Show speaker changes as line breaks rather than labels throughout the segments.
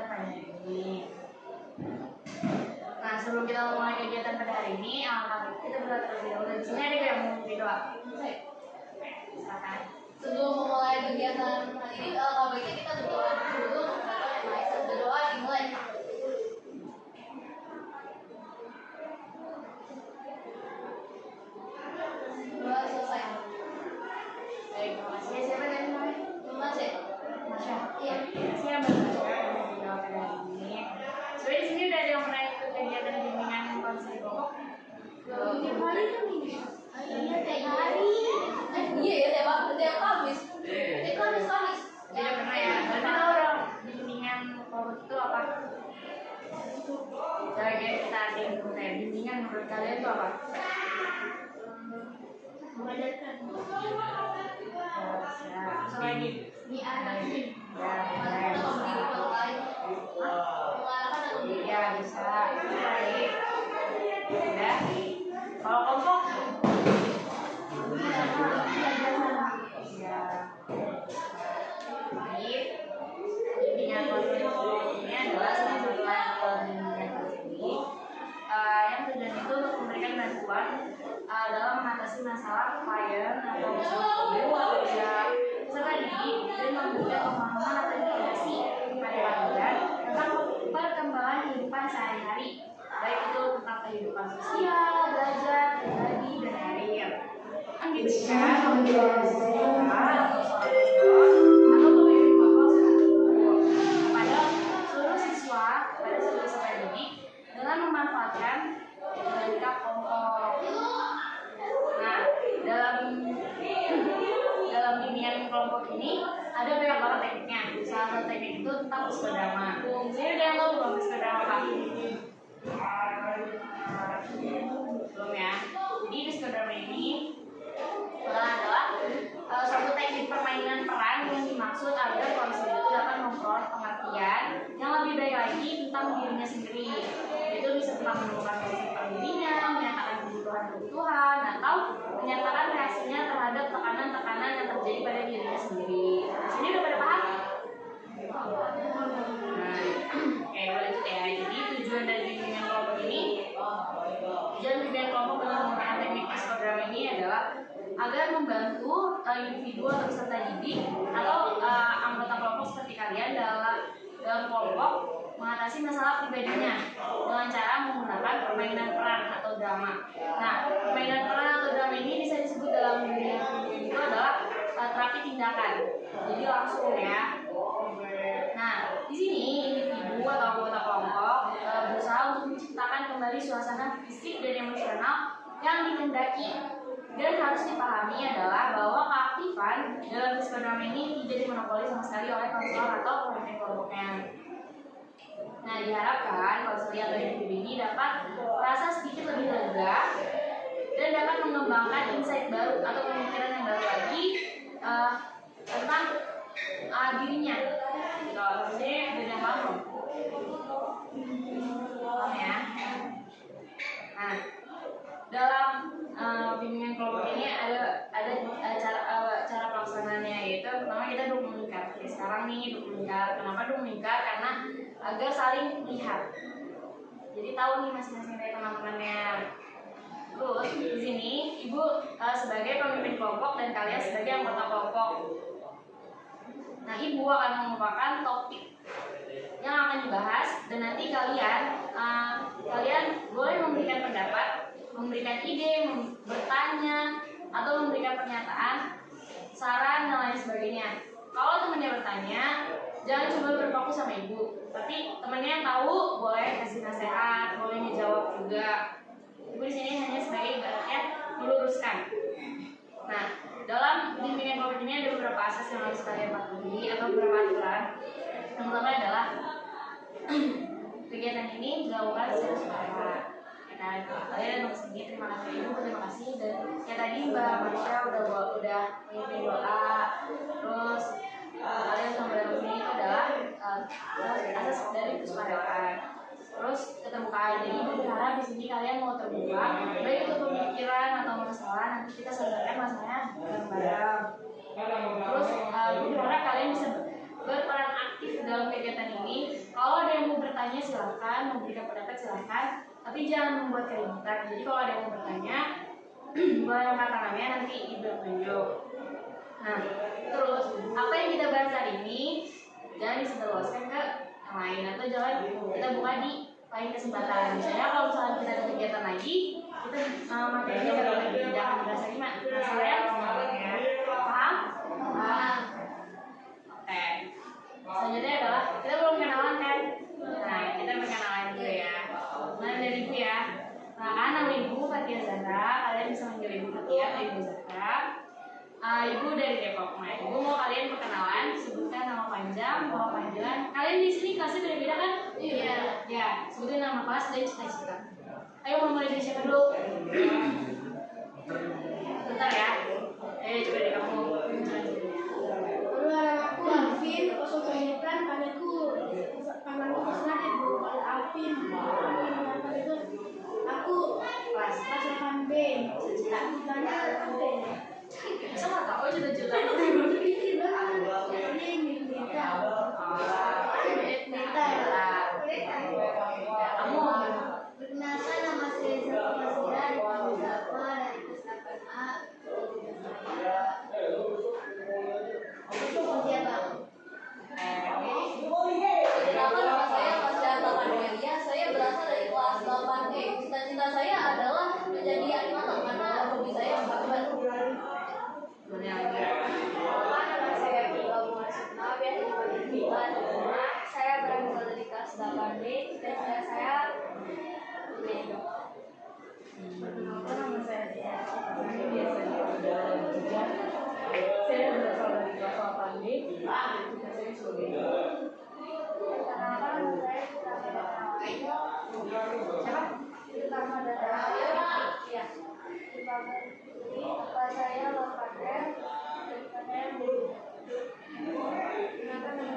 pagi ini. Nah, sebelum kita mulai kegiatan pada hari ini, kita berdoa terlebih dahulu. Di sini ada yang mau berdoa. Silakan.
Sebelum memulai kegiatan hari ini, baiknya kita berdoa dulu. Berdoa dimulai. Doa selesai.
Baik, terima kasih. Siapa dari mulai?
Mas ya?
Masya.
Iya.
Siapa Masya yang berdoa pada hari ini? Soalnya di sini udah ada yang pernah ikut kegiatan bimbingan konseling kelompok.
Tiap hari kan ini. Iya, tiap hari. Iya ya, tiap Kamis. Tiap Kamis.
Tidak pernah ya. Tapi tahu dong bimbingan kelompok itu apa? Jadi kita ada yang punya bimbingan menurut kalian itu apa?
Mengajarkan.
Ya, terus lagi
Diarahin.
ya,
Atau begini kalau lain. Mengarahkan atau begini.
ya bisa. Baik. Ya. Kalau kelompok ya. Baik. Bimbingan konseling ini adalah salah satu bimbingan konseling yang tujuan itu untuk memberikan bantuan dalam mengatasi masalah klien atau guru atau pihak peserta didik dan memberikan pemahaman atau informasi kepada kalian tentang perkembangan kehidupan sehari-hari, baik itu tentang kehidupan sosial, belajar, pribadi, dan karir. Yang diberikan atau pemimpin kelompok kepada seluruh siswa pada seluruh peserta didik dengan memanfaatkan dinamika kelompok. Nah, dalam bimbingan kelompok ini ada banyak banget tekniknya. Salah satu teknik itu tentang psikodrama. Jadi udah tahu belum psikodrama apa? Belum ya. Jadi psikodrama ini adalah suatu teknik permainan peran yang dimaksud agar konselor itu dapat memperoleh pengertian yang lebih baik lagi tentang dirinya sendiri. Itu bisa tentang menemukan prinsip dirinya, menyatakan kebutuhan, atau menyatakan reaksinya terhadap tekanan-tekanan yang terjadi pada dirinya sendiri. Di sini udah pada paham? Nah, oke, lanjut ya. Jadi tujuan dari bimbingan kelompok ini, tujuan bimbingan kelompok dengan menggunakan teknik psikodrama ini adalah agar membantu individu atau peserta didik atau anggota kelompok seperti kalian dalam kelompok mengatasi masalah pribadinya dengan cara menggunakan permainan peran atau drama. Nah, permainan peran atau drama ini bisa disebut dalam bimbingan itu adalah terapi tindakan. Jadi langsung ya. Nah, di sini individu atau anggota kelompok berusaha untuk menciptakan kembali suasana fisik dan emosional yang dikehendaki. Dan harus dipahami adalah bahwa keaktifan dalam psikodrama ini tidak dimonopoli sama sekali oleh konselor atau pemimpin kelompoknya. Nah, diharapkan konselor atau individu ini dapat merasa sedikit lebih lega dan dapat mengembangkan insight baru atau pemikiran yang baru lagi tentang dirinya. Kalau saya udah paham, paham ya. Nah, dalam bimbingan kelompok ini ada cara pelaksanaannya, yaitu pertama kita dokumentar. Sekarang nih dokumentar. Kenapa dokumentar? Karena agar saling lihat. Jadi tahu nih masing-masing dari teman-temannya. Terus di sini ibu sebagai pemimpin kelompok dan kalian sebagai anggota kelompok. Nah, ibu akan mengemukakan topik yang akan dibahas dan nanti kalian boleh memberikan pendapat, memberikan ide, bertanya, atau memberikan pernyataan, saran, dan lain sebagainya. Kalau temannya bertanya, jangan cuma berfokus sama ibu, tapi temannya yang tahu boleh kasih nasihat, boleh menjawab juga. Ibu di sini hanya sebagai ibaratnya meluruskan. Nah, dalam bimbingan kelompok ini ada beberapa asas yang harus kalian patuhi atau beberapa aturan. Yang pertama adalah kegiatan ini dilakukan secara sukarela. Nah, kalian untuk sini terima kasih ibu, terima kasih, dan kayak tadi Mbak Marsha udah mengirim doa. Terus kalian sampai di sini itu adalah asas dari kesukarelaan. Terus keterbukaan. Jadi ibu berharap di sini kalian mau terbuka, baik itu pemikiran atau masalah, nanti kita selesaikan masalahnya bareng-bareng. Terus ibu berharap kalian bisa berperan aktif dalam kegiatan ini. Kalau ada yang mau bertanya silahkan, memberikan pendapat silahkan, tapi jangan membuat keributan. Jadi kalau ada yang mau bertanya, boleh angkat tangannya, nanti ibu tunjuk. Nah, terus apa yang kita bahas hari ini jangan disebarluaskan ke yang lain, atau jangan kita buka di lain kesempatan. Misalnya kalau misalnya kita ada kegiatan lagi, kita materinya baru lagi, jangan berasa gimana? Saya paham? Paham. Oke. Selanjutnya adalah kita belum kenalan kan? Nah, kita berkenalan dulu ya. Nah, dari ibu ya. Nah, nama ibu Fatia Zahra. Kalian bisa manggil ibu Fatia atau ibu Zahra. Ibu dari Depok. Nah, ibu mau kalian perkenalan, sebutkan nama panjang, nama panggilan. Kalian di sini kelasnya beda-beda kan? Iya. Ya, sebutin nama kelas dan cita-cita. Ayo mulai dari siapa dulu? Bentar ya. Ayo coba dari kamu.
Aku Alvin, kosong pendidikan, panggilku Kusnadit, bukan Alvin. Aku kelas 8B, cita-citanya B.
Bisa nggak tahu cita-cita?
Pikir banget, ini Nita.
Kamu
Perkenalkan, nama saya Zafar Fasiran, dipanggil Zafar dari kelas 8A.
Perkenalkan, nama saya Fasya Melia. Saya berasal dari kelas 8E. Cita-cita saya adalah menjadi animator karena hobi saya menggambar.
Nama saya Kila Muhammad biasa dipanggil Kila. Saya berasal dari kelas 8B. Cita-cita saya
Perkenalkan, nama saya Tia. Biasa dipanggil Jija. Saya berasal dari kelas 8B. Cita saya sebagai
perkenalkan, nama saya
siapa?
Utama Dada. Ya. Apa saya Lokaden daripada kenapa nama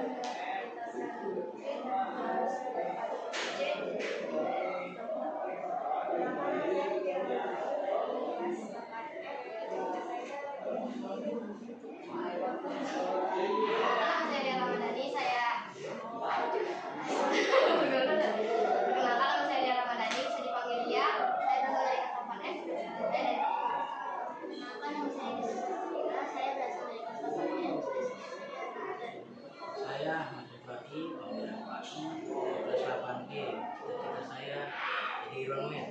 Saya Ahmad Ibrahim, panggilan Pati, kelas 8G. Cita-cita saya jadi Iron Man.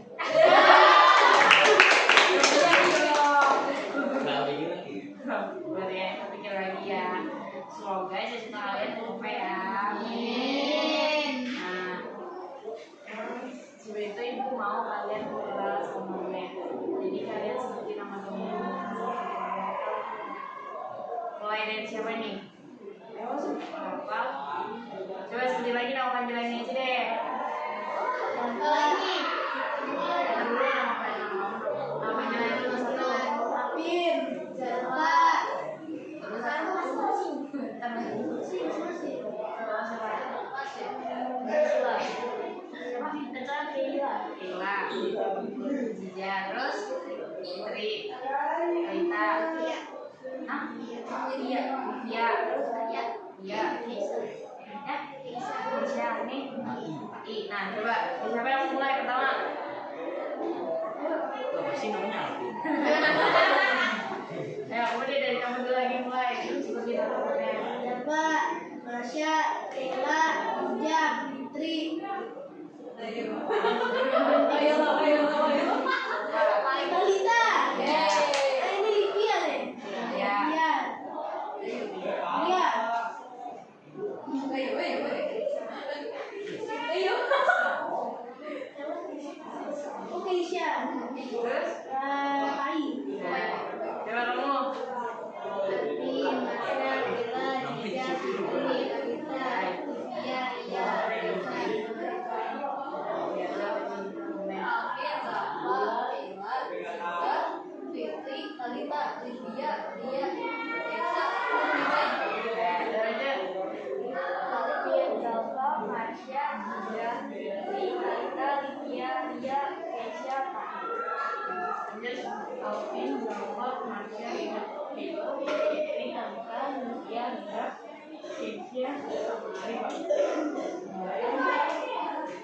Nggak lagi lagi.
Boleh ya, pikir lagi ya. Semoga cita-cita kalian tercapai ya.
Amin.
Nah, sebelum itu ibu mau kalian berkelas temennya. Jadi kalian sebutin nama temennya. Mulai dari siapa nih? Apa? Coba sebutin lagi nama panggilannya aja deh.
Lagi.
Yang dulu nama panggilannya dulu satu.
Apin. Zafar.
Terus Jija, terus Fitri, Kalita, hah? Iya, iya, iya, Isya, nih. Nah, coba siapa yang mulai pertama?
Apa sih namanya Alvin?
Ya, udah dari kamu dulu lagi mulai. Seperti namanya.
Zafar, Masya, Kela, Ujang, Fitri. Kalita. Ini Livia deh.
Ya.
Iya. Oke, Isya.
Terus?
Kai.
Coba kamu.
Ati, Masya, Kela, Ujang, Fitri, Kalita. Iya, iya.
Alvin, Zafar, Ilar, Zika, Fitri, Kalita, Livia, Dia, Esa,
Ada aja.
Alvin, Zafar, Masya, Ujang, Fitri, Kalita, Livia, Dia, Kesha, Kai.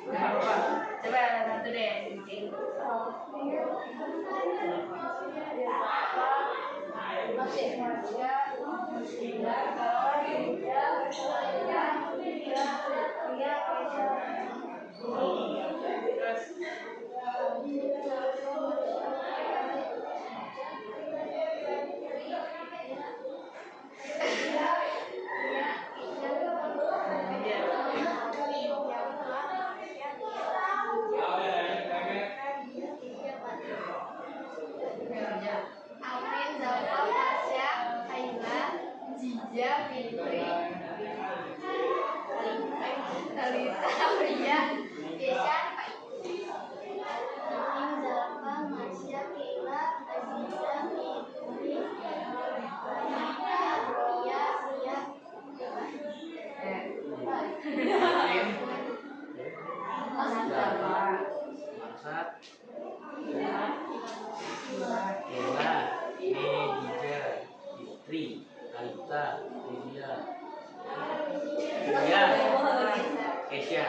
Nggak apa-apa. Coba satu deh yang penting.
Amin, Zalfa, Tasya, Kaila, Jija, Fitri, Talita, Pria, Kesha, Amin, Zalfa, Masya, Kaila, Aziza, Fitri, Talita, Pria,
Marsat, Ella, Jija, Fitri, Alita, Lydia, Kesha.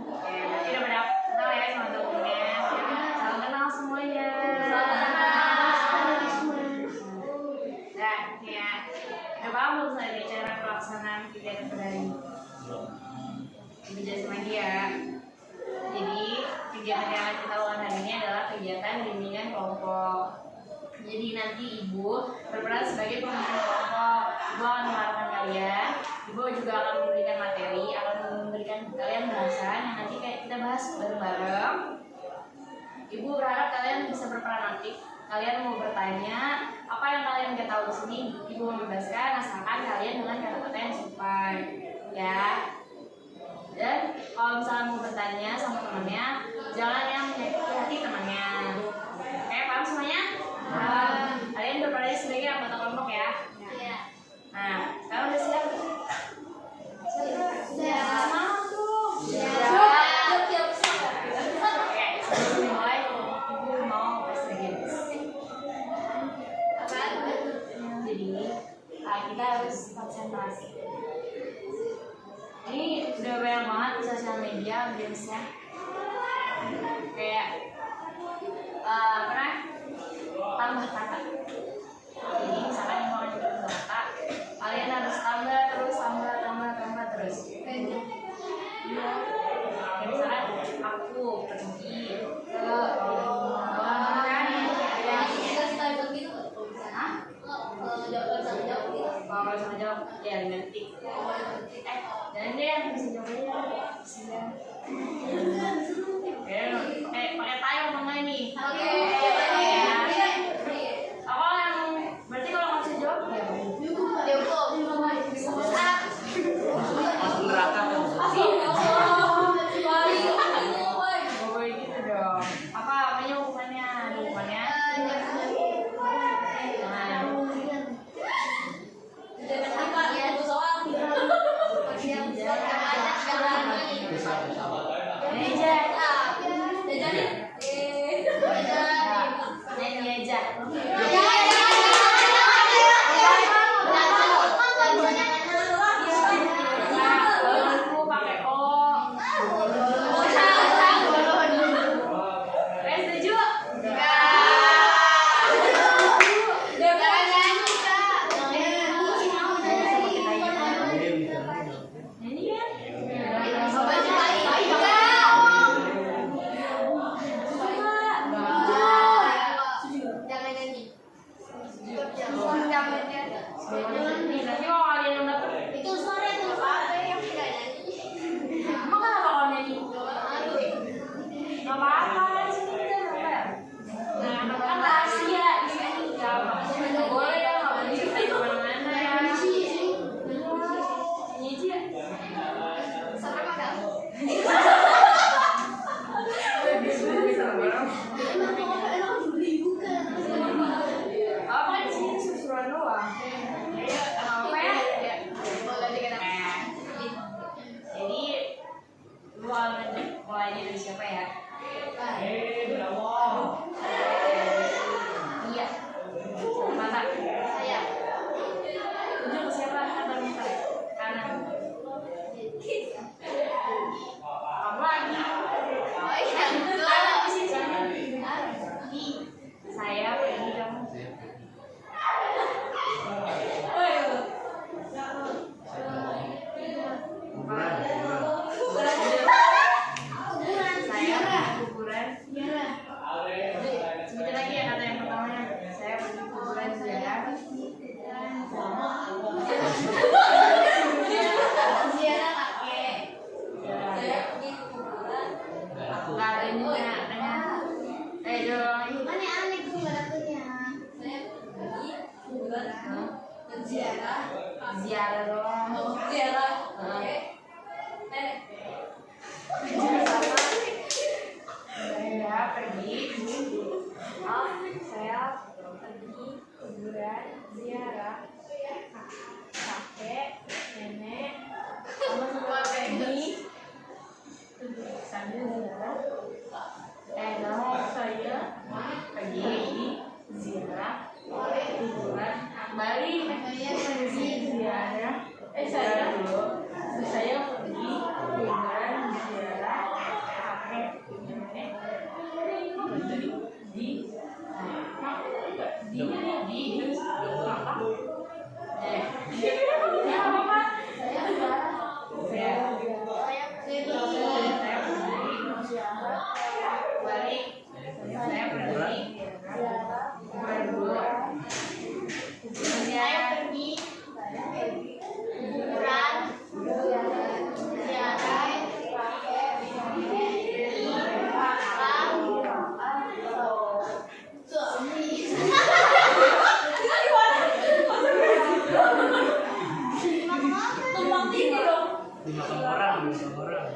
Oke, berarti udah pada kenal ya sama temennya. Salam kenal semuanya. Nah, ini ya. Udah paham belum saya cara pelaksanaan kegiatan pada hari ini? Dijelasin lagi ya. Jadi kegiatan yang akan kita lakukan hari ini adalah kegiatan bimbingan kelompok. Jadi nanti ibu berperan sebagai pemimpin kelompok. Ibu akan mengarahkan kalian. Ibu juga akan memberikan materi, akan memberikan kalian bahasan yang nanti kayak kita bahas bareng-bareng. Ibu berharap kalian bisa berperan aktif. Kalian mau bertanya apa yang kalian nggak tahu di sini, ibu membebaskan asalkan kalian dengan kata-kata yang sopan, ya. Dan kalau misalnya mau bertanya sama temannya, jangan yang menyakiti hati temannya. Oke, paham semuanya? Kalian berperan sebagai anggota kelompok ya. Nah, sekarang udah siap? Semangat tuh. Oke, sebelum dimulai, ibu mau present. Jadi, kita harus konsentrasi. Ini udah banyak banget di sosial media gamesnya. Kayak tambah kata. Jadi misalkan yang mau nyebut kata, kalian harus tambah terus. Iya. Kayak misalkan aku pergi ke kalau sama jawab ya ngerti. Dan dia yang bisa jawabnya bisa. Pakai tayo mana nih?
Oke.
Apa yang berarti kalau nggak bisa jawab ya?
Masuk neraka kan?
Boleh gitu dong. Apa namanya hukumannya? Hukumannya? Nyanyi aja. Aku pakai O. Setuju? Nyanyi ya? Nanti kalau kalian yang dapet, emang kenapa kalau nyanyi? Gak apa-apa, sini kita dapat. Kan rahasia di sini, gak boleh ya, gak boleh ceritain kemana-mana ya. Nyanyi aja. Apa kan di sini seru-seruan doang. Apa ya? Jadi mulainya dari siapa ya? Iya. Mata. Tunjuk ke siapa? Kanan. Kamu lagi.
Oh iya, betul.
Ada di sini. Saya pergi kamu. Saya kuburan. Sebentar lagi ya kata yang pertamanya. Saya pergi kuburan ziarah.
Ziarah kakek.
Saya pergi ke kuburan.
Nggak ada ini tanya. Jawab lagi.
Aneh-aneh tuh barakunya.
Saya pergi ke kuburan dan ziarah.
Ziarah doang.
Oh, ziarah. Oke.
Saya pergi. Saya pergi kuburan ziarah kakek, nenek, sama keluarga ini sambil ziarah. Nama saya pergi ziarah kuburan Bali. Saya pergi ziarah. Saya dulu. Saya pergi kuburan ziarah kakek, nenek.
Tumpang tinggi dong.
Dimakan orang. Kuburan.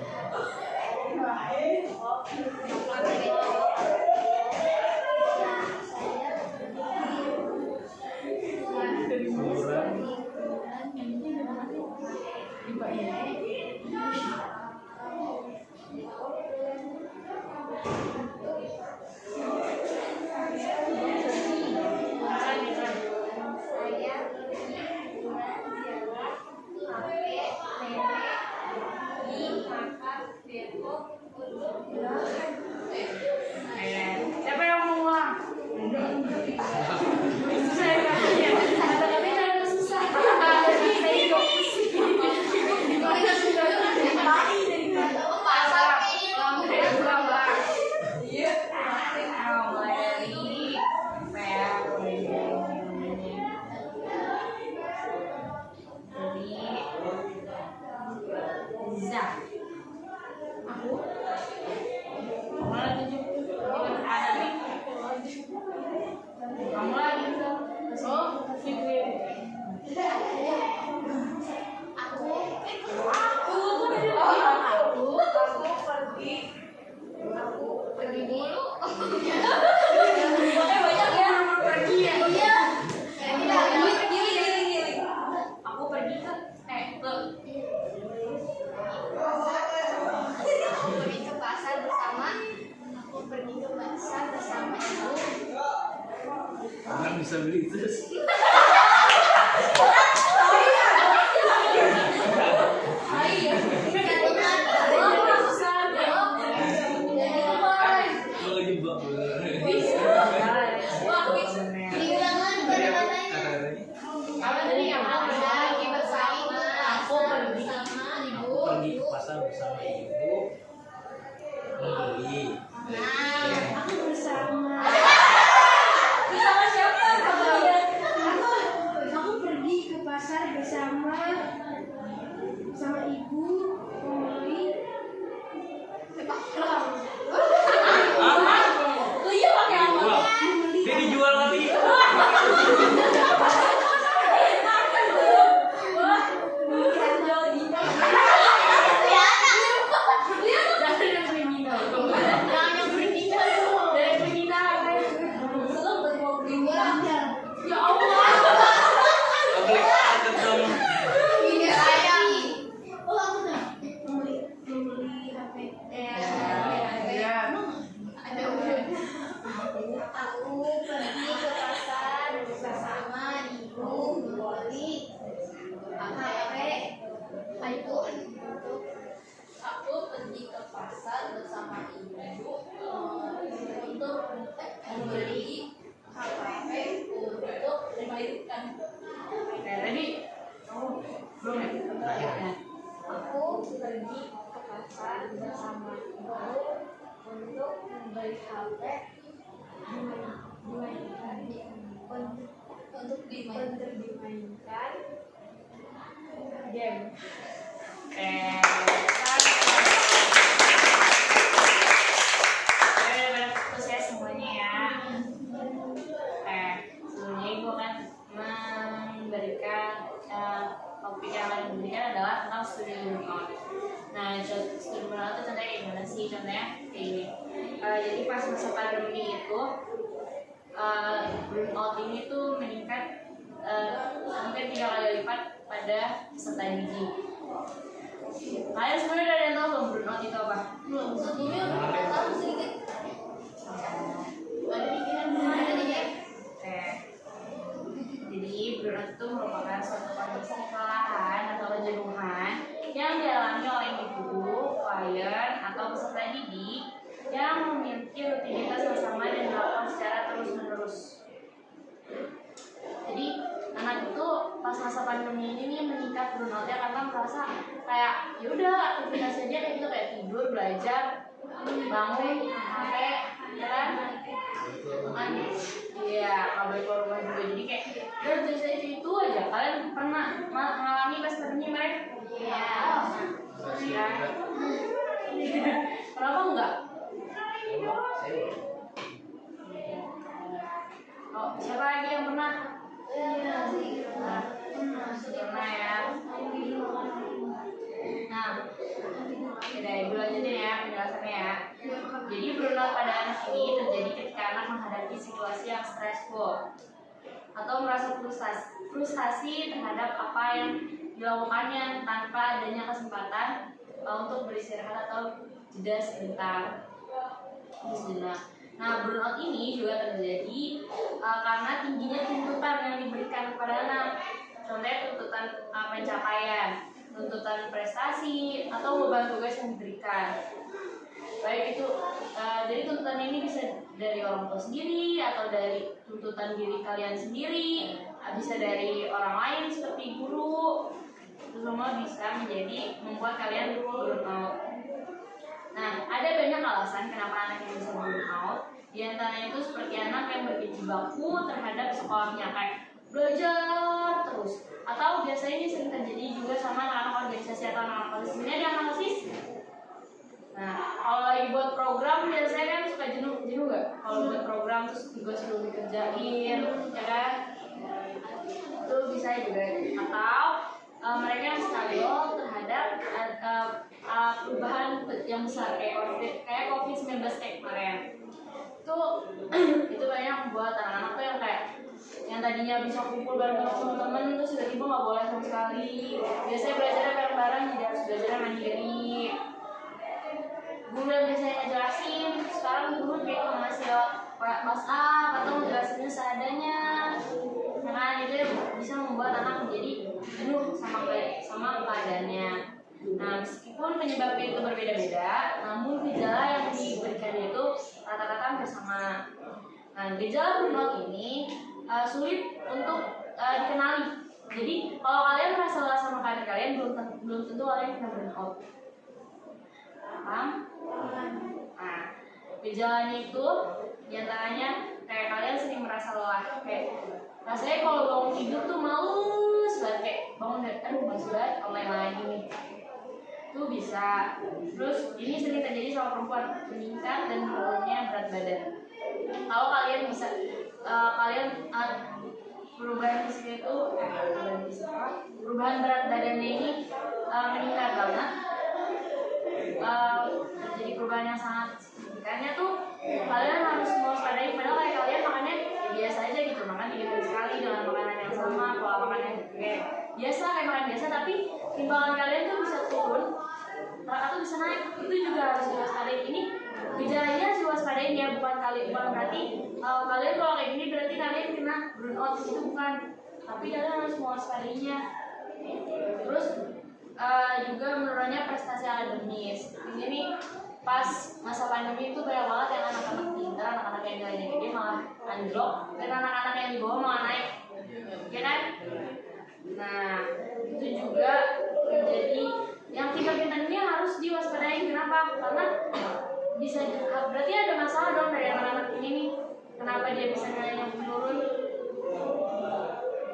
Siapa yang mau ulang? Susah ya katanya. Kata-katanya ada susah. Saya juga pusing.
Iya.
Mulai dari saya Zah. Aku lagi kamu lagi
Aku pergi dulu.
Banyak ya.
pergi ya.
Iya.
Giling.
Aku pergi ke
Aku pergi ke pasar bersama. Aku pergi ke pasar bersama ibu.
Orang bisa beli terus. Kalau jebak
Diulangan kata-katanya.
apa tadi yang
Aku pergi bersama.
Aku pergi.
Bersama ibu.
Aku pergi ke pasar bersama ibu membeli.
Nah,
Aku bersama.
Sama siapa? Kalian.
Belum ya? Nah,
Aku pergi ke pasar bersama ibu untuk membeli HP untuk dimainkan game.
Udah putus ya semuanya ya. Sebelumnya ibu akan memberikan topik yang akan diberikan adalah tentang studi burnout. Nah, studi burnout itu contohnya kayak gimana sih? Contohnya kayak gini. Jadi pas masa pandemi itu burnout ini tuh meningkat hampir 3 kali lipat pada peserta didik. Kalian sebenarnya udah ada yang tahu belum burnout itu apa?
Belum, sebelumnya udah tahu sedikit.
Ada pikiran gimana nih ya?
Jadi burnout itu merupakan suatu kondisi kelelahan atau kejenuhan yang dialami oleh individu, klien, atau peserta didik yang memiliki rutinitas yang sama dan dilakukan secara terus-menerus. Jadi anak itu pas masa pandemi ini nih meningkat burnoutnya karena merasa kayak ya udah aktivitasnya dia kayak gitu, kayak tidur, belajar, bangun, sampai ya kan, makan, iya nggak boleh keluar rumah juga, jadi kayak udah terus itu aja. Kalian pernah mengalami pas pandemi mereka?
Iya.
Ya. Kenapa enggak? Oh, siapa lagi yang pernah? Nah, pernah ya. Nah, udah ibu lanjutin ya penjelasannya ya. Jadi burnout pada anak ini terjadi ketika anak menghadapi situasi yang stressful atau merasa frustasi terhadap apa yang dilakukannya tanpa adanya kesempatan untuk beristirahat atau jeda sejenak. Nah, burnout ini juga terjadi karena tingginya tuntutan yang diberikan kepada anak. Contohnya tuntutan pencapaian, tuntutan prestasi, atau beban tugas yang diberikan. Baik itu, jadi tuntutan ini bisa dari orang tua sendiri atau dari tuntutan diri kalian sendiri, bisa dari orang lain seperti guru. Itu semua bisa membuat kalian burnout. Nah, ada banyak alasan kenapa anak yang bisa burnout. Di antaranya itu seperti anak yang berjibaku terhadap sekolahnya, kayak belajar terus. Atau biasanya ini sering terjadi juga sama anak-anak organisasi atau anak-anak OSIS. Ini ada anak OSIS. Nah, kalau lagi buat program biasanya kan suka jenuh nggak? Kalau buat program terus tugas belum dikerjain, ya kan? Itu bisa juga. Atau mereka yang stabil terhadap perubahan yang besar kayak COVID-19 kayak kemarin. Itu banyak membuat anak-anak tuh yang kayak yang tadinya bisa kumpul bareng sama temen terus tiba-tiba nggak boleh sama sekali. Biasanya belajarnya bareng-bareng jadi harus belajarnya mandiri. Guru yang biasanya ngejelasin sekarang guru kayak cuma ngasih lewat WhatsApp atau ngejelasinnya seadanya. Karena itu bisa membuat anak menjadi jenuh sama keadaannya. Nah, meskipun penyebabnya itu berbeda-beda, namun gejala yang diberikannya itu rata-rata hampir sama. Nah, gejala burnout ini sulit untuk dikenali. Jadi, kalau kalian merasa lelah sama karir kalian, belum tentu kalian kena burnout. Paham? Nah, gejalanya itu diantaranya kayak kalian sering merasa lelah, kayak rasanya kalau bangun tidur tuh males banget, kayak bangun dari males banget, online lagi nih. Itu bisa. Terus ini sering terjadi sama perempuan, meningkat dan menurunnya berat badan. Kalau kalian bisa perubahan fisik itu perubahan berat badannya ini meningkat banget. Jadi perubahan yang sangat signifikannya tuh kalian harus mewaspadai. Padahal kayak kalian makannya ya biasa aja gitu, makan 3 hari sekali dengan makanan yang sama, pola makan yang kayak biasa, kayak makan biasa, tapi timbangan kalian tuh bisa turun atau bisa naik. Itu juga harus diwaspadai. Ini gejalanya harus diwaspadain ya, bukan berarti kalian kalau kayak gini berarti kalian kena burnout, itu bukan, tapi kalian harus mewaspadainya. Terus juga menurunnya prestasi akademis. Ini nih pas masa pandemi itu banyak banget yang anak-anak pintar, anak-anak yang nilainya gede malah anjlok, dan anak-anak yang di bawah malah naik, ya kan? Nah, itu juga menjadi yang pintar-pintar ini harus diwaspadai. Kenapa? Karena bisa berarti ada masalah dong dari anak-anak ini nih. Kenapa dia bisa nilainya menurun?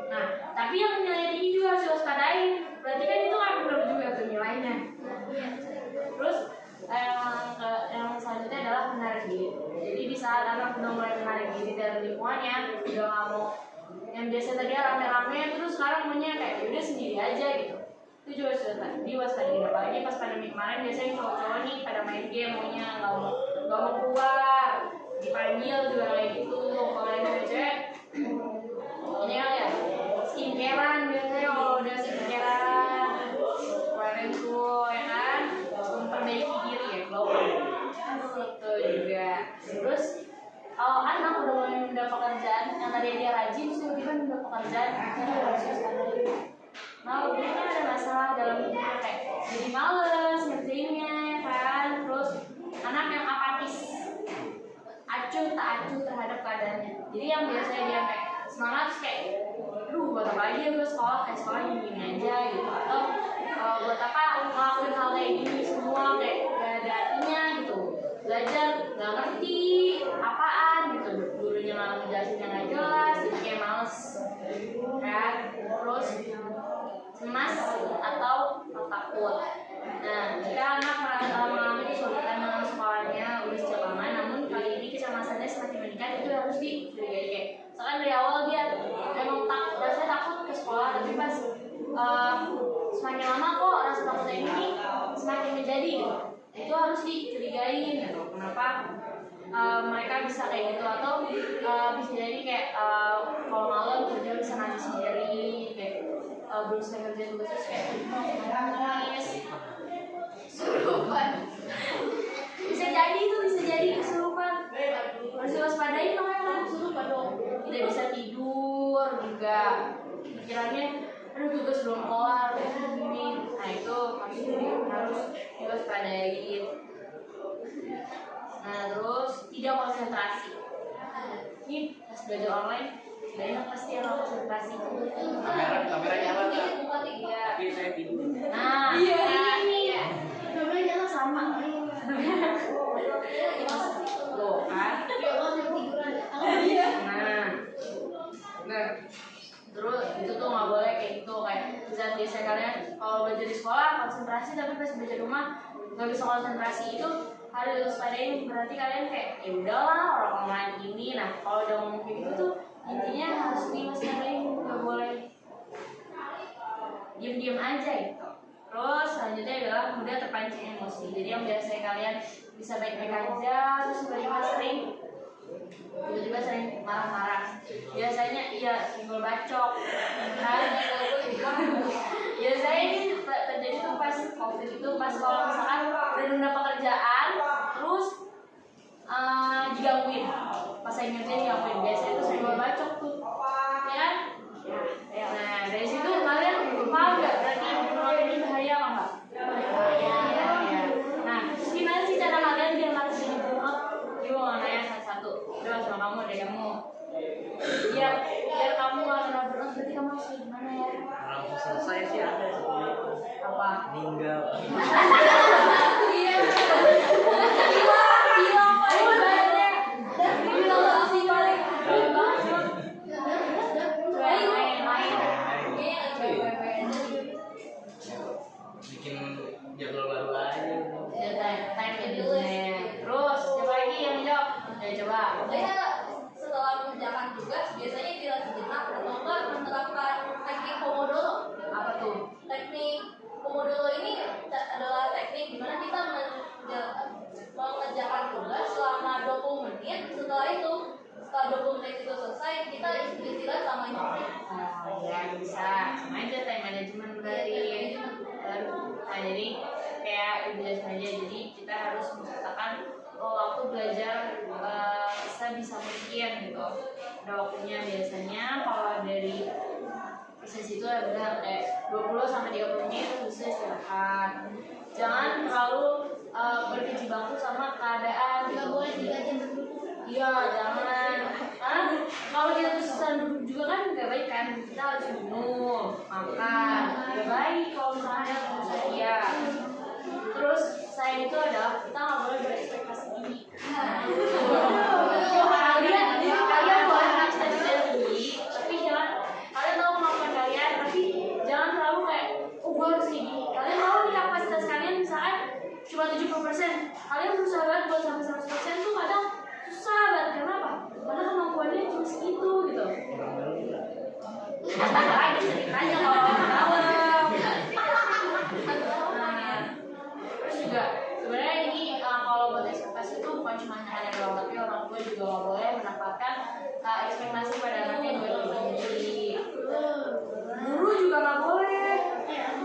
Nah, tapi yang nilai tinggi juga harus diwaspadai. Berarti kan itu nggak benar juga tuh nilainya. Terus yang selanjutnya adalah menarik diri. Jadi di saat anak udah mulai menarik diri dari lingkungannya, udah nggak mau yang biasa tadi rame-rame, terus sekarang maunya kayak udah sendiri aja gitu. Itu juga sudah diwaspadai. Apalagi pas pandemi kemarin biasanya cowok-cowok nih pada main game, maunya nggak mau keluar, dipanggil juga kayak gitu. Kalau yang cewek ini ya skincarean biasanya, kalau udah skincarean kemarin tuh ya kan memperbaiki diri ya kalau itu juga. Terus kalau anak udah mulai mendapat pekerjaan yang tadi dia rajin terus tiba-tiba mendapat pekerjaan itu harus waspadai. Nah mungkin ada masalah dalam hidupnya kayak jadi males ngerjainnya ya kan. Terus anak yang apatis, acuh tak acuh terhadap keadaannya. Jadi yang biasanya dia kayak semangat kayak aduh buat apa aja gue sekolah, kayak sekolah gini aja gitu, atau buat apa ngelakuin hal kayak gini semua kayak gak ada artinya gitu, belajar gak ngerti apaan gitu, gurunya nggak ngejelasinnya nggak jelas, jadi kayak males kan. Terus cemas atau takut. Nah jika anak mengalami kesulitan dalam sekolahnya udah sejak lama, namun kali ini kecemasannya semakin meningkat, itu harus dicurigai. Kayak misalkan dari awal dia emang rasanya takut ke sekolah, tapi pas semakin lama kok rasa takutnya ini semakin menjadi gitu. Itu harus dicurigai gitu. Kenapa mereka bisa kayak gitu, atau bisa jadi kayak kalau malam kerja bisa ngaji sendiri, kayak belum selesai kerja tugas terus kayak nangis kesurupan. Bisa jadi itu, bisa jadi kesurupan. Harus diwaspadai makanya kalau kesurupan dong. Tidak bisa tidur juga, pikirannya aduh tugas belum kelar begini. Nah itu pasti harus diwaspadai. Nah terus tidak konsentrasi. Ini pas belajar online banyak pasti yang nggak konsentrasi.
Kamera nyala nggak?
Iya.
Tapi saya tidur.
Nah, iya. Kamera nyala sama. Loh kan? Nah, terus itu tuh nggak boleh kayak gitu. Kayak biasa kalian kalau belajar di sekolah konsentrasi, tapi pas belajar rumah nggak bisa konsentrasi, itu harus diwaspadain. Berarti kalian kayak ya udahlah orang online ini. Nah kalau udah ngomong kayak gitu tuh intinya harus diwaspadain, nggak boleh diam-diam aja gitu. Terus selanjutnya adalah mudah terpancing emosi. Jadi yang biasanya kalian bisa baik-baik aja, terus tiba-tiba sering marah-marah. Biasanya iya single bacok. Biasanya ini terjadi tuh pas COVID itu, pas kalau misalkan udah nunda pekerjaan terus digangguin, pas saya ngerjain digangguin, biasanya itu single bacok tuh ya kan. Nah dari situ kalian paham nggak berarti burnout ini bahaya apa enggak? Bahaya ya. Nah terus gimana sih cara kalian biar nggak terjadi burnout? Yuk nanya satu-satu. Udah sama kamu, ada kamu. Biar kamu nggak kena burnout, berarti kamu harus gimana ya?
Langsung selesai sih ada sebenarnya.
Apa?
Meninggal.
Iya. Hilang paling banyak. Hilang sih paling banget.
Bikin jadwal baru aja.
Time management. Terus siapa lagi yang jawab? Ya coba.
Saya setelah mengerjakan tugas biasanya tidak sejenak atau enggak menerapkan teknik Pomodoro.
Apa tuh?
Teknik Pomodoro ini adalah teknik di mana kita mengerjakan tugas selama 20 menit. Setelah 20 menit itu selesai, kita istirahat sama internet.
Oh ya bisa. Sama aja time management berarti. Nah jadi kayak jelas aja. Jadi kita harus menciptakan waktu belajar sebisa mungkin gitu. Ada waktunya biasanya kalau dari sesi itu benar kayak 20 sampai 30 menit bisa istirahat. Jangan terlalu berkecimpung sama keadaan.
Nggak boleh 3 jam berduduk.
Iya, jangan. Karena kalau kita terusan duduk juga kan nggak baik kan. Kita harus minum, makan. Nggak baik kalau misalnya terus dia. Terus selain itu adalah kita nggak boleh berekspektasi tinggi. Kalian boleh cita-cita tinggi, tapi jangan. Kalian tahu kemampuan kalian, tapi jangan terlalu kayak, oh gue harus tinggi. Kalian tahu nih kapasitas kalian misalkan cuma 70%. Kalian berusaha banget buat sampai 100% tuh kadang susah banget. Kenapa? Karena kemampuannya cuma segitu gitu. Lagi ceritanya kalau orang dalam. Nah, terus juga sebenarnya ini kalau buat ekspektasi itu bukan cuma hanya doang, tapi orang tua juga nggak boleh menempatkan ekspektasi pada anaknya yang berlebih. Guru juga nggak boleh.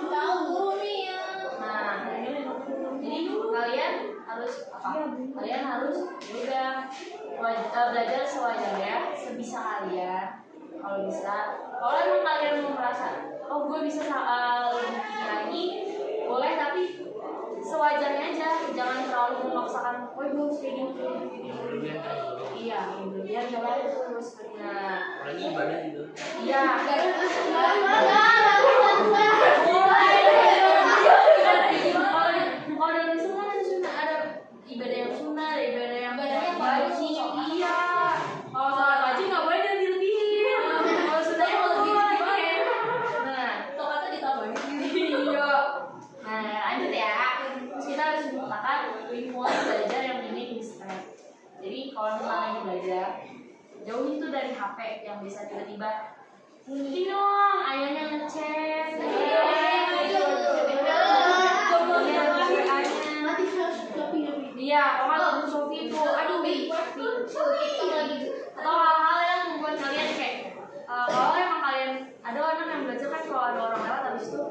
Tahu guru nih ya.
Nah, jadi kalian harus apa? Kalian harus juga belajar sewajarnya, sebisa kalian. Kalau bisa, kalau emang kalian mau merasa, oh gue bisa lebih tinggi lagi, boleh, tapi sewajarnya aja, jangan terlalu memaksakan. Oh gue harus kayak gini.
Berlebihan kan?
Iya, biar jalan terus. Nah,
Apalagi ibadah gitu.
iya. Kalau dari sunnah kan sunnah ada ibadah yang sunnah, ada ibadah yang wajib. Iya. Kalau sholat wajib nggak boleh dilebihin. Kalau sunnahnya boleh. Nah,
Tokatnya ditambahin.
iya. Nah, lanjut ya. Terus kita harus menggunakan lingkungan belajar yang minim distract. Jadi kalau misalnya lagi belajar, jauhin tuh dari HP yang bisa tiba-tiba ini dong, ayahnya ngechat. Iya, kalau nggak Sofi itu, aduh, atau hal-hal yang membuat kalian kayak, kalau emang kalian ada orang yang belajar kan kalau ada orang lewat habis itu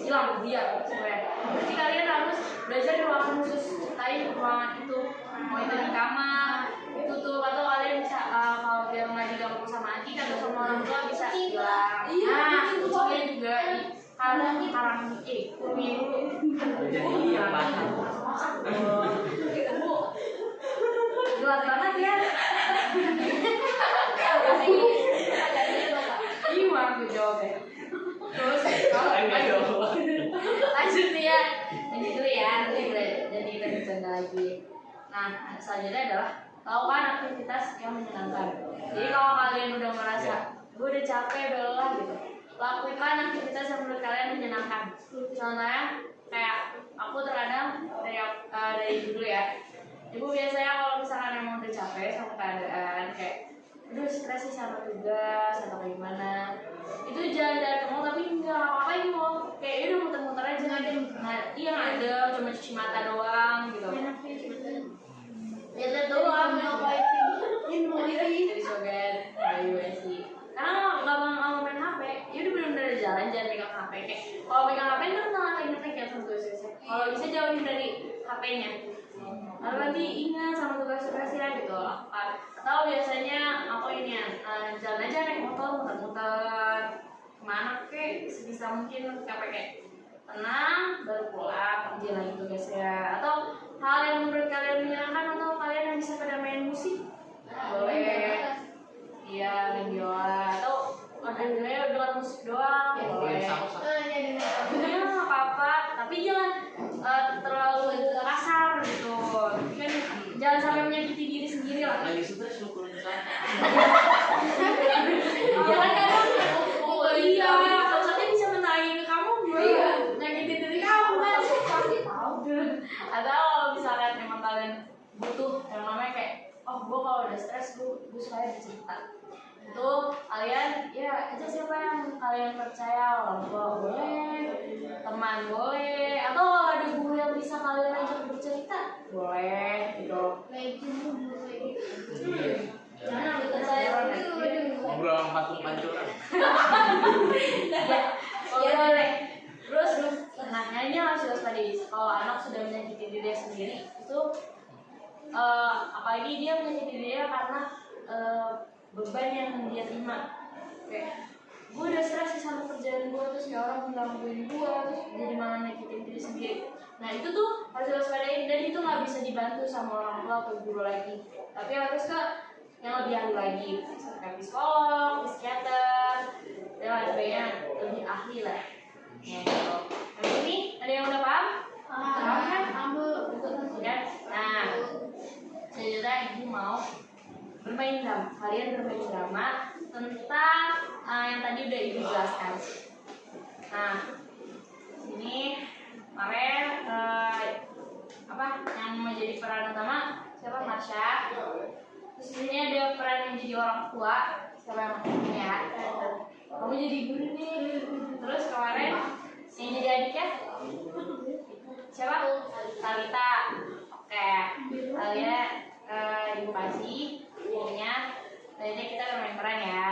hilang dia sebenarnya. Jadi kalian harus belajar di ruangan khusus, ceritain ruangan itu, mau itu di kamar, itu tuh, atau kalian bisa kalau biar nggak diganggu sama adik atau sama orang tua bisa hilang. Nah, kucingnya juga di karang kurmi dulu.
Jadi yang paham.
Gelap banget ya. Gimana aku jawabnya? Terus lanjut nih ya, lanjut dulu ya, nanti jadi kita bercanda lagi. Nah, selanjutnya adalah lakukan aktivitas yang menyenangkan. Jadi kalau kalian udah merasa gue udah capek, udah lelah gitu, lakukan aktivitas yang menurut kalian menyenangkan. Contohnya kayak aku terkadang dari dulu ya, ibu biasanya kalau misalkan emang udah capek sama keadaan kayak aduh stres sih sama tugas atau kayak gimana, itu jalan-jalan ke mall, tapi nggak ngapain mau kayak udah muter-muter aja iya ada cuma cuci mata doang gitu, lihat doang ngapain jadi sogan ayo sih karena nggak mau main HP, ya udah benar-benar jalan, jangan pegang HP. Kayak kalau pegang HP kan nggak inget ya sama tugas-tugasnya. Kalau bisa jauhin dari HP-nya. Lalu nanti ingat sama tugas-tugasnya gitu loh. Atau biasanya aku ini ya jalan aja naik motor muter-muter kemana kek sebisa mungkin capek kayak tenang baru pulang kerja lagi tugasnya. Atau hal yang menurut kalian menyenangkan atau kalian yang bisa pada main musik boleh. Iya, main biola atau dengar musik doang boleh. Ya nggak apa-apa, tapi jangan terlalu kasar gitu. Kan jangan sampai menyakiti diri sendiri lah.
Lagi stres lu kurang sana.
Jangan kadang iya, maksudnya bisa menangin kamu gue nyakitin diri kamu kan. Atau kalau misalkan emang kalian butuh yang namanya kayak oh gue kalau udah stres gue suka bercerita, itu kalian ya aja siapa yang kalian percaya, orang tua boleh, teman boleh, atau kalau ada guru yang bisa kalian ajak bercerita boleh gitu.
Jangan percaya
Ngobrol sama patung pancuran.
Ya boleh. Terus nanyanya harus tadi kalau anak sudah menyakiti dirinya sendiri itu apalagi dia menyakiti dirinya karena beban yang dia terima, kayak gue udah stres sama kerjaan gue terus kayak orang menggangguin gue terus jadi malah nyakitin diri sendiri. Nah itu tuh harus diwaspadain, dan itu nggak bisa dibantu sama orang tua atau guru lagi, tapi harus ke yang lebih ahli lagi, kayak psikolog, psikiater, dan lain sebagainya, lebih ahli lah. Ya, gitu. Yang ini ada yang udah paham? Paham kan? Ya. Nah, selanjutnya ibu mau bermain drama. Kalian bermain drama tentang yang tadi udah ibu jelaskan. Nah, ini kemarin apa yang menjadi peran utama siapa? Marsha. Terus di sini ada peran yang jadi orang tua, siapa yang ya? Kamu jadi guru nih. Terus kemarin yang jadi adiknya siapa? Talita. Oke, kalian ibu kasih ininya. Jadi kita bermain peran ya.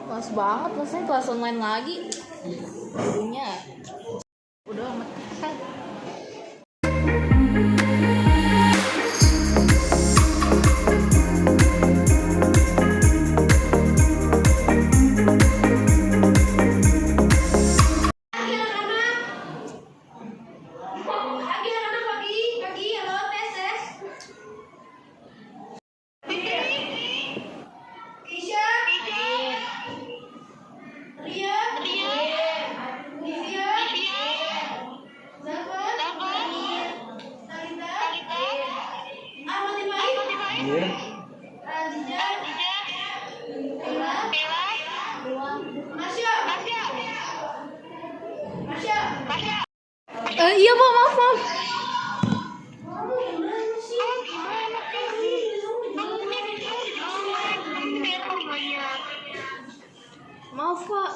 Males banget, rasanya kelas online lagi. Gurunya udah amat. Iya Pak, maaf. Maaf Pak.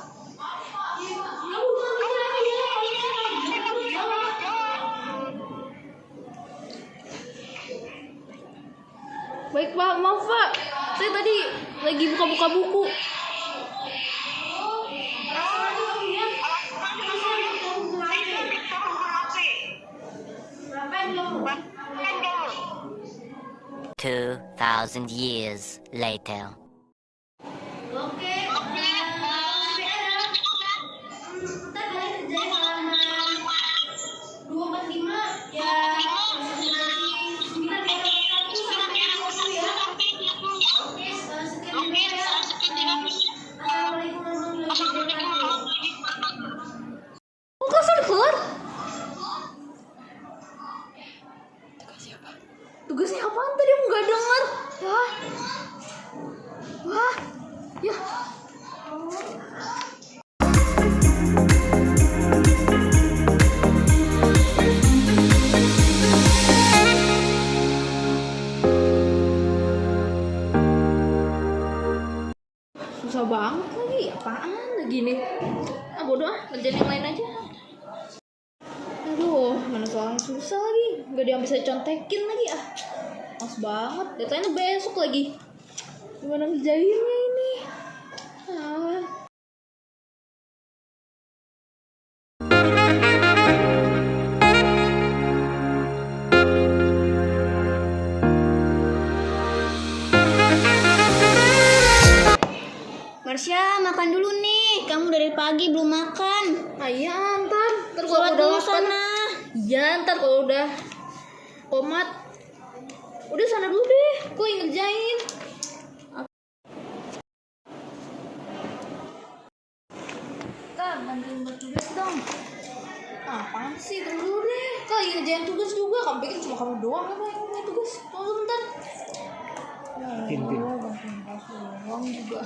Baik Pak, maaf Pak. Saya tadi lagi buka-buka buku.
Two 2,000 years later.
Oke, ntar kalian kerjain halaman 245 ya, konsentrasi 9 sampai 20 ya. Oke, sekian dulu ya. Assalamualaikum warahmatullahi wabarakatuh.
Kelas udah keluar. Tugasnya apaan tadi? Aku nggak dengar. Wah, ya. Susah banget lagi. Apaan lagi nih? Bodoh ah, kerjaan yang lain aja. Aduh, mana soalnya susah lagi. Gak ada yang bisa contekin lagi ah. Males banget. Deadline-nya besok lagi. Gimana ngerjainnya ini? Ah.
Marsha, makan dulu nih. Kamu dari pagi belum makan.
Iya, ntar kalau
Sholat
udah
dulu
lapar.
sana.
Iya, ntar kalau udah komat. Udah sana dulu deh. Kok yang ngerjain? Kak, bantuin buat tugas dong. Apaan sih? Tunggu dulu deh. Kak, lagi ngerjain tugas juga. Kamu pikir cuma kamu doang apa yang ngerjain tugas? Tunggu bentar.
Tintin.
Bantuin kelas doang juga.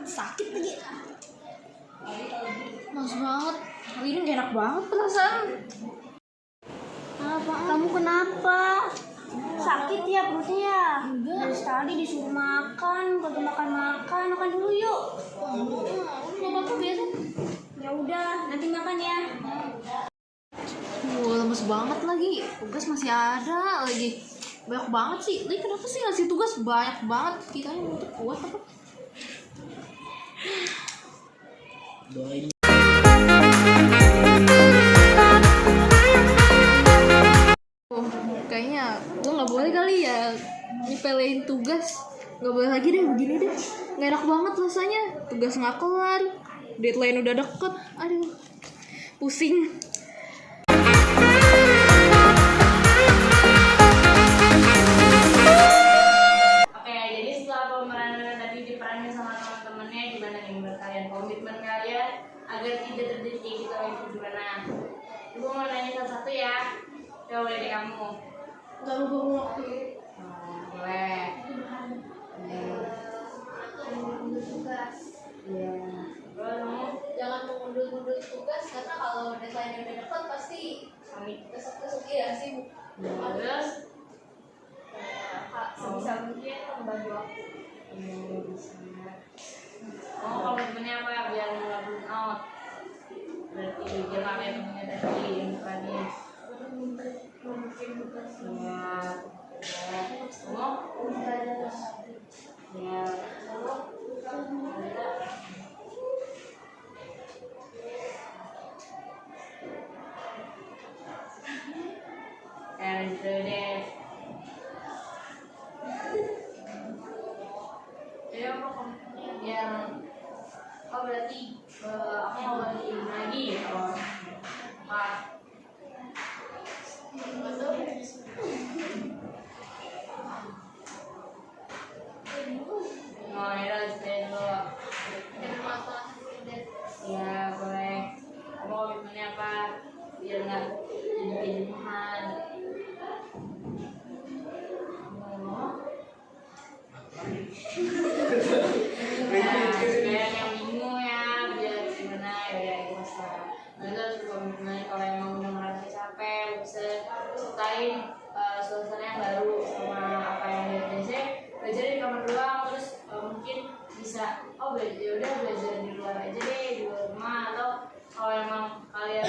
Sakit lagi. Mas banget. Hari ini gak enak banget perasaan.
Apa? Kamu kenapa? Sakit ya perutnya?
Enggak.
Dari tadi disuruh makan, kagak makan dulu yuk.
Gak apa-apa biasa.
Ya udah, nanti makan ya.
Lemes banget lagi. Tugas masih ada lagi. Banyak banget sih. Lagi kenapa sih ngasih tugas banyak banget? Kitanya untuk kuat apa?
doain.
Oh, kayaknya gue nggak boleh kali ya nyepelein tugas. Nggak boleh lagi deh begini deh. Nggak enak banget rasanya. Tugas nggak kelar, deadline udah deket. Aduh, pusing.
Oke, jadi setelah pemeran tadi diperanin sama teman-temannya, gimana nih menurut kalian? Komitmen kalian agar tidak terjadi kayak gitu lagi gimana? Ibu mau nanya satu-satu ya. Coba dari kamu.
Nggak lupa waktu.
Boleh. Iya. Terus kamu
Jangan mengundur-undur tugas karena kalau deadline udah dekat pasti
suami.
kesuk-kesuk ya sih.
Terus
Sebisa mungkin membagi waktu.
bisa. Oh, komitmennya apa biar nggak burn out? Berarti jangan kayak temennya tadi yang tadi. Ya. And deh. Jadi apa komitmennya yang berarti aku mau ganti lagi oh Pak. Oh, ya lanjutin dulu. Ya, boleh. Kamu komitmennya apa? Biar nggak jadi kejenuhan. Biar yang bingung ya, biar gimana ya itu masalah. Nanti harus komitmen kalau emang udah ngerasa capek, bisa ceritain suasana yang baru sama apa yang dia belajar di kamar doang, terus mungkin bisa udah belajar di luar aja deh di luar rumah, atau kalau emang kalian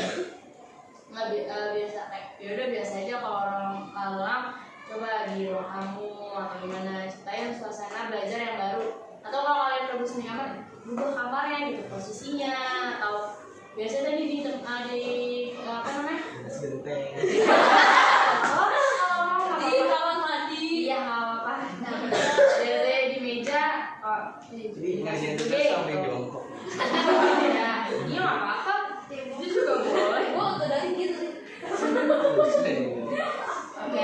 nggak biasa kayak yaudah biasa aja kalau orang coba di ruang tamu atau gimana, ceritain suasana belajar yang baru, atau kalau kalian udah bosan di kamar rubah kamarnya gitu posisinya, atau biasanya tadi di apa namanya
Di kamar mandi.
iya nggak apa-apa biasanya di meja
Jadi ngerjain tugas sampai jongkok.
ya iya nggak apa-apa itu juga boleh.
Gua udah dari gitu sih.
Oke,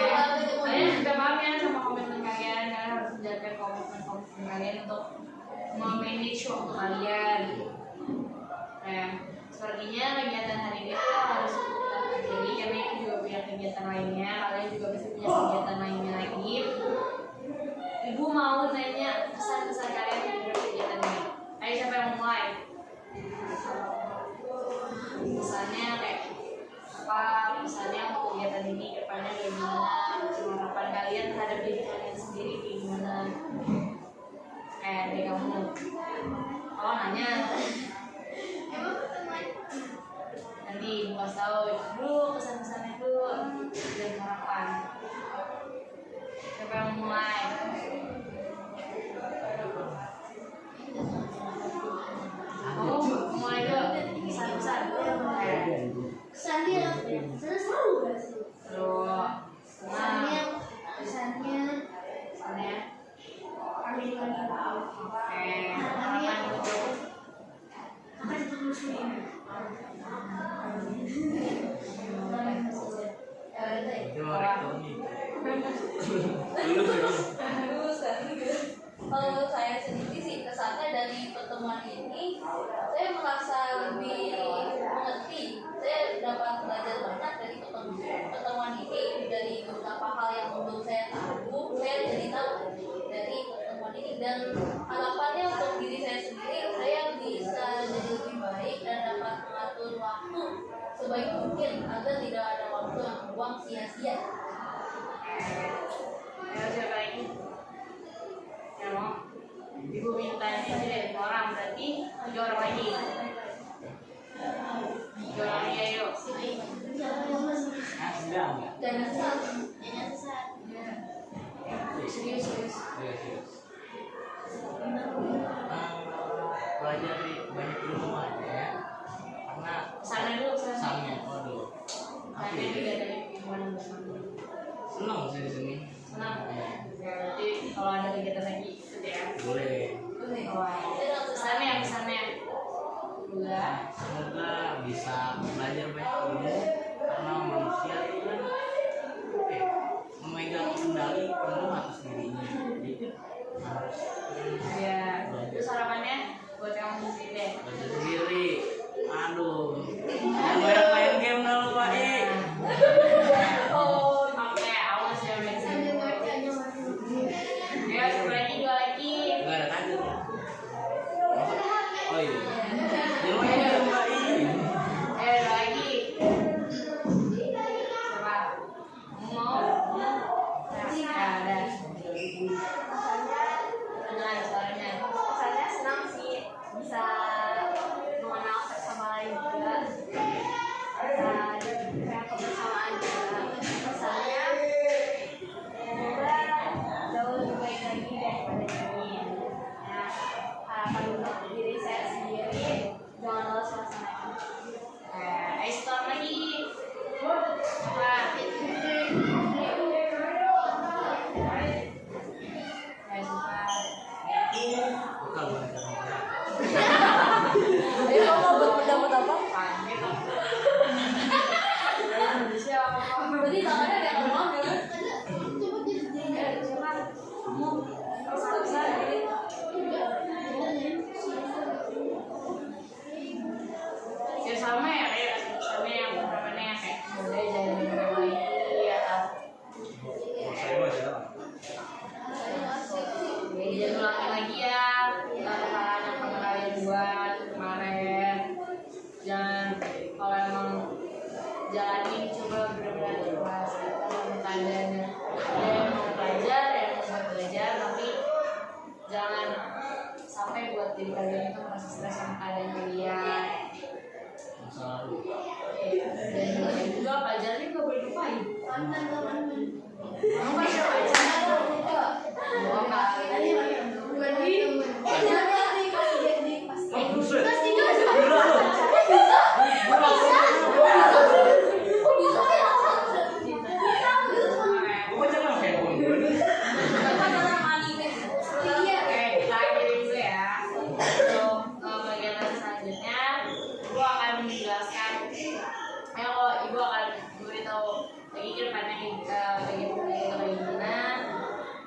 kalian juga paham ya sama komitmen kalian harus menjaga komitmen kalian untuk memanage waktu kalian. Nah, sepertinya kegiatan hari ini tuh harus kita pelajari karena itu juga punya kegiatan lainnya. Kalian juga bisa punya kegiatan lainnya lagi. Ibu mau nanya pesan-pesan kalian terhadap kegiatan ini. Ayo siapa yang mulai? Pesannya kayak apa? Pesannya untuk kegiatan ini kedepannya kayak gimana? Harapan kalian terhadap diri kalian sendiri kayak gimana? Kayak dari kamu. Oh nanya. Nanti ibu kasih tahu dulu pesan-pesannya dulu dan harapan. Siapa yang mulai? Aku mulai dulu pesan-pesan.
Kesannya seru gak sih?
Terus,
Kesannya
pesannya.
ambil lagi tahu.
Oke, harapan untuk
Akan ditelusuri.
Itu rektor nih.
Kalau menurut saya sendiri sih kesannya dari pertemuan ini saya merasa lebih mengerti. Saya dapat belajar banyak dari pertemuan ini, dari beberapa hal yang belum saya tahu. Saya jadi tahu dari pertemuan ini, dan harapannya untuk diri saya sendiri, saya bisa jadi lebih baik dan dapat mengatur waktu sebaik mungkin agar tidak ada waktu yang terbuang sia-sia.
ayo siapa lagi? Yang mau? Ibu minta ini aja deh, 2 orang berarti 3 orang lagi. 3 orang lagi ayo.
Sedang nggak?
Jangan sesat.
Serius.
Pelajari banyak ilmu aja ya. doain. Doain.
Ayo lagi. Coba. Mau? Ya, ada. Dengar suaranya.
Rasanya senang sih bisa mengenal satu sama lain juga, bisa kayak kebersamaan juga. Rasanya semoga jauh lebih baik lagi daripada ini. Ya, harapan untuk diri saya sendiri jangan lolos suasana ini.
Ayo stop lagi. Coba. Ayo coba.
Bukan belajar ngobrol.
Ayo kamu buat pendapat apa?
Berarti tangannya ada yang ngomong ya?
Ya sama ya kayak sama yang pertamanya kayak mulai dari lagi atau
Saya mah ya.
jangan ulangi lagi ya kesalahan yang pernah kalian buat kemarin. Jangan kalau emang jalanin coba benar-benar ikhlas dalam keadaannya. Ada yang mau belajar, ada yang mau belajar, tapi jangan sampai buat diri kalian itu merasa stres sama keadaan kalian.
Masa lalu.
Dan juga pelajaran juga boleh lupain. Kamu pasti pelajaran. Dua kali.
Buset. Gua jangan kayak gua.
Oke, kita akhiri dulu ya. Untuk kegiatan selanjutnya, Ibu akan menjelaskan. Kalau Ibu akan beritahu lagi ke depannya kegiatan kayak gimana.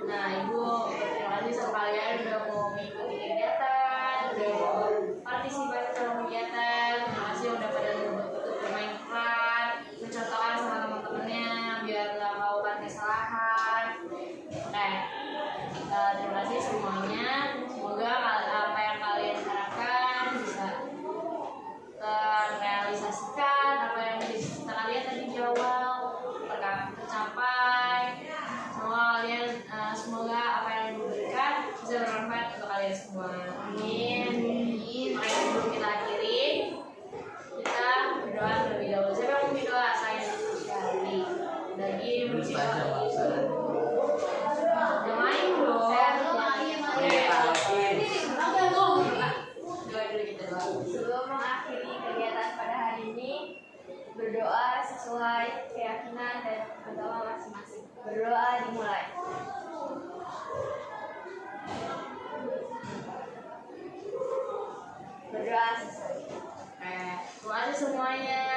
Nah, Ibu terima kasih sama kalian udah mau mengikuti kegiatan, udah mau partisipasi dalam kegiatan. Terima kasih udah pada bermain peran, mencontohkan sama teman-temannya biar nggak melakukan kesalahan. Oke. Terima kasih semuanya. Semoga apa yang kalian harapkan bisa terrealisasikan, apa yang cita kalian tadi di awal tercapai. Semoga apa yang diberikan bisa bermanfaat untuk kalian semua. Amin. Makanya sebelum kita akhiri, kita berdoa terlebih dahulu. Siapa yang mau berdoa? Saya sekali. Lagi berdoa. Yang lain dong.
Sebelum mengakhiri kegiatan pada hari ini, berdoa sesuai keyakinan dan agama masing-masing. Berdoa dimulai. Berdoa selesai.
Terima kasih semuanya.